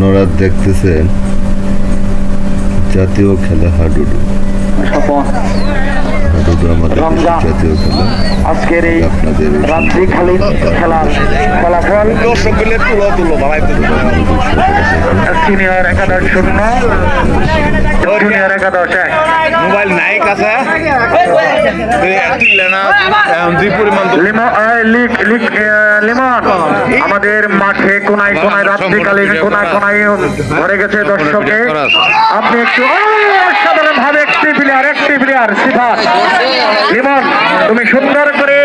আপনারা দেখতেছেন জাতীয় খেলা হাডুডু। হাডুডু আমাদের জাতীয় খেলা। আজকের এই আপনাদের রাত্রিকালীন খেলার ফলাফল সিনিয়র 11-0, জুনিয়র 11-1। মোবাইল নাই কাছে লিমন আমাদের মাঠে কোনায় কোনায় রাত্রিকালীন কোনায় কোনায় ভরে গেছে দর্শকে। আপনি একটু অসাধারণ ভাবে একটি প্লেয়ার সিফাত লিমন, তুমি সুন্দর করে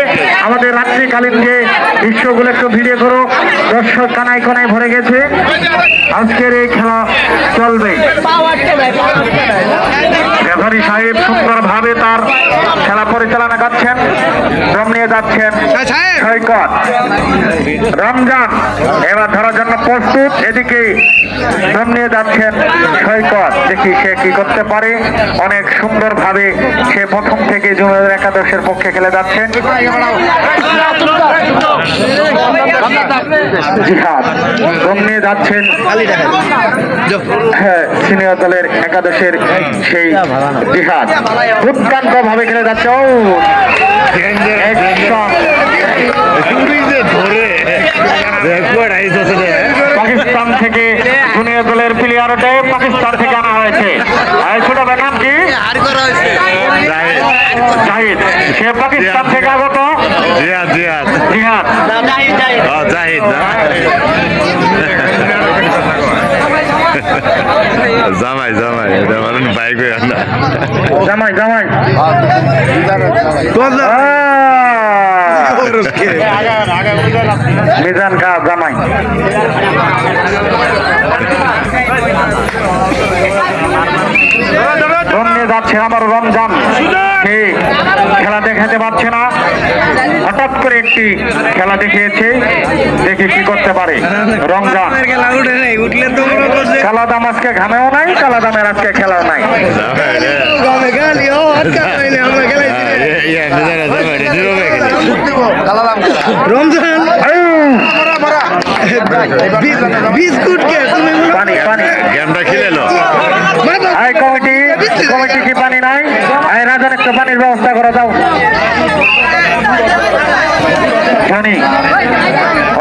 আমাদের রাত্রিকালীন যে দৃশ্যগুলো একটু ভিডিও করো। দর্শক কানায় কোনায় ভরে গেছে। আজকের এই খেলা চলবে। রেফারি সাহেব সুন্দর ভাবে তার খেলা পরিচালনা করছেন। দম নিয়ে যাচ্ছেন সৈকত। রমজান এবার ধরার জন্য প্রস্তুত। এদিকে দম নিয়ে যাচ্ছেন সৈকত। দেখি সে কি করতে পারে। অনেক সুন্দর ভাবে সে প্রথম থেকে জুনিয়র 11-এর পক্ষে খেলে যাচ্ছেন। জিহাদ দম নিয়ে যাচ্ছেন সিনিয়র দলের 11-এর সেই জিহাদ দুর্দান্ত ভাবে খেলে যাচ্ছে। ও পাকিস্তান থেকে জুনিয়র দলের প্লেয়ার ওটাই পাকিস্তান থেকে আনা হয়েছে। ছোটবের নাম কি? জাহিদ। সে পাকিস্তান থেকে আগত। জিহাদ জামাই বাইক জামাই মিজান খা জামাই। যাচ্ছে আমার রমজান, সে খেলা দেখাতে পারছে না। হঠাৎ করে একটি খেলা দেখিয়েছে, দেখে কি করতে পারে রমজান। কালাদাম আজকে ঘামেও নাই, কালাদামের আজকে খেলাও নাই। রমজান বিস্কুট কে তুমি পানি গেমটা খেলে কমিটি কি পানি নাই? রাজার একটা পানির ব্যবস্থা করে দাও। জনি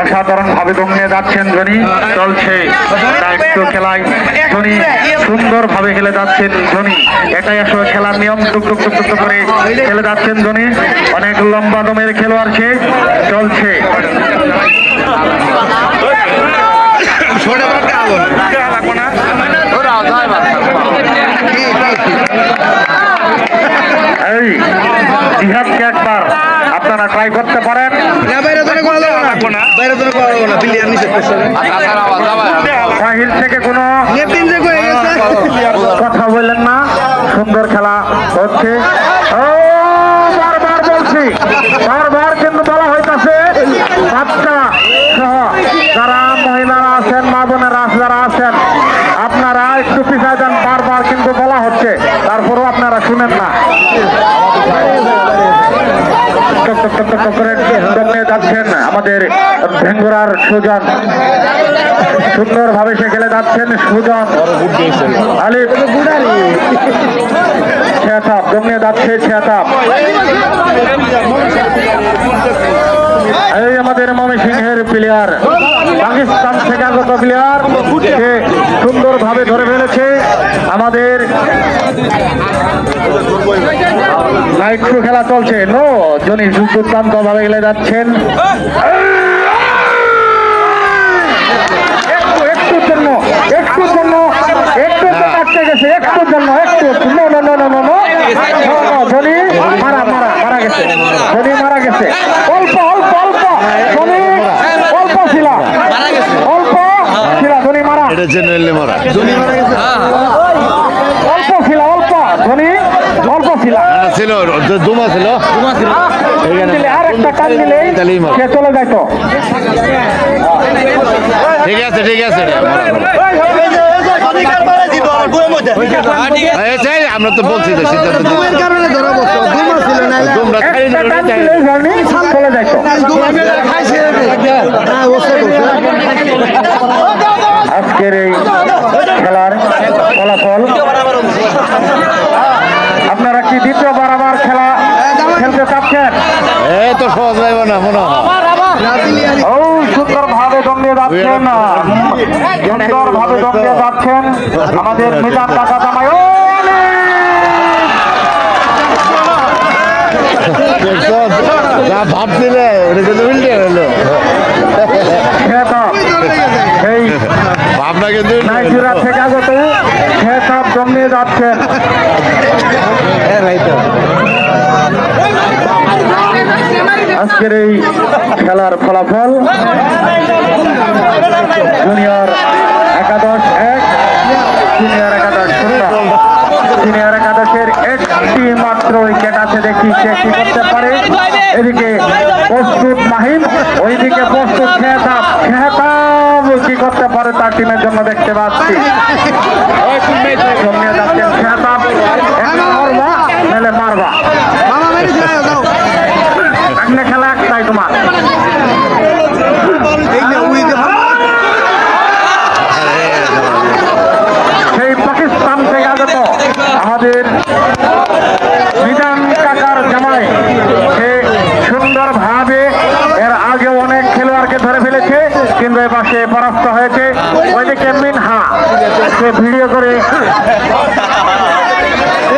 অসাধারণ ভাবে দম নিয়ে যাচ্ছেন। জনি চলছে দায়িত্ব খেলায়। জনি সুন্দর ভাবে খেলে যাচ্ছেন। জনি এটাই আসলে খেলার নিয়ম। টুক করে খেলে যাচ্ছেন জনি। অনেক লম্বা দমের খেলোয়াড় সে। চলছে এই জিহাদকে একবার আপনারা ট্রাই করতে পারেন। সাহিল থেকে কোনো কথা বললেন না। সুন্দর খেলা হচ্ছে। বারবার বলছি, বারবার কিন্তু বলা হইতাছে বাচ্চা সহ যারা মহিলারা আছেন, মা বোনেরা যারা আছেন, আপনারা একটু পিছায় যান। বারবার কিন্তু বলা হচ্ছে, তারপরেও আপনারা শুনেন না। যাচ্ছেন আমাদের ভেঙ্গুরার সুজন, সুন্দর ভাবে সে খেলে যাচ্ছেন। সুজন আলিফ ছেতাপ জমিয়ে যাচ্ছে। ছেতাপ এই আমাদের ময়মনসিংহের প্লেয়ার, পাকিস্তান থেকে আগত প্লেয়ার, সে সুন্দর ভাবে ধরে ফেলেছে। আমাদের লাইট শো খেলা চলছে। নো জনি দুর্দান্ত ভাবে খেলে যাচ্ছেন। একটুর জন্য আটকে গেছে। একটুর জন্য জনি মারা গেছে। জনি মারা গেছে। অল্প জনি অল্প ছিল জনি মারা। অল্প ছিল অল্প ছিল দুমা ছিল আর একটা কান দিলে সে চলে যাইত। ঠিক আছে আমরা তো বলছি তো সিদ্ধান্ত কারণে ধরা বসতো ছিল না চলে যাইত। আজকের এই দিয়ে যাচ্ছেন, সুন্দরভাবে দম দিয়ে যাচ্ছেন আমাদের মিজান টাকা জামাই। ও যা ভাবছিলে ওটা কিন্তু উল্টে হলো খেতাব এই ভাবনা কিন্তু উল্টে হলো। নাইজেরিয়া থেকে আগত খেতাব দম নিয়ে যাচ্ছেন। আজকের এই খেলার ফলাফল জুনিয়র 11-1, সিনিয়র 11-0। সিনিয়র 11-এর একটি মাত্র উইকেট আছে, দেখি সে কি করতে পারে। এদিকে প্রস্তুত মাহিম, ওইদিকে প্রস্তুত খেতাব। খেতাব কি করতে পারে তার টিমের জন্য দেখতে পাচ্ছি। জমিয়ে যাচ্ছেন খেতাব, মারবা মেলে মারবা, মামা মেরে ছেড়ে দাও সামনে খেলা একটাই তোমার। এই না উইকে সেই পাকিস্তান থেকে আগত আমাদের মিজান কাকার জামাই, সে সুন্দরভাবে এর আগে অনেক খেলোয়াড়কে ধরে ফেলেছে, কিন্তু এবার সে পরাস্ত হয়েছে। ওইদিকে মিনহা, সে ভিডিও করে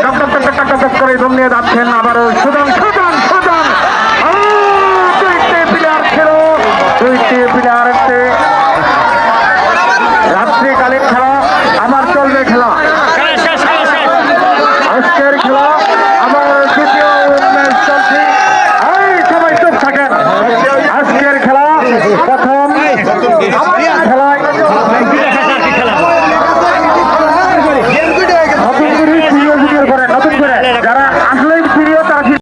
টক টক টক টক টক টক করে দম নিয়ে যাচ্ছেন। আবারও সুযোগ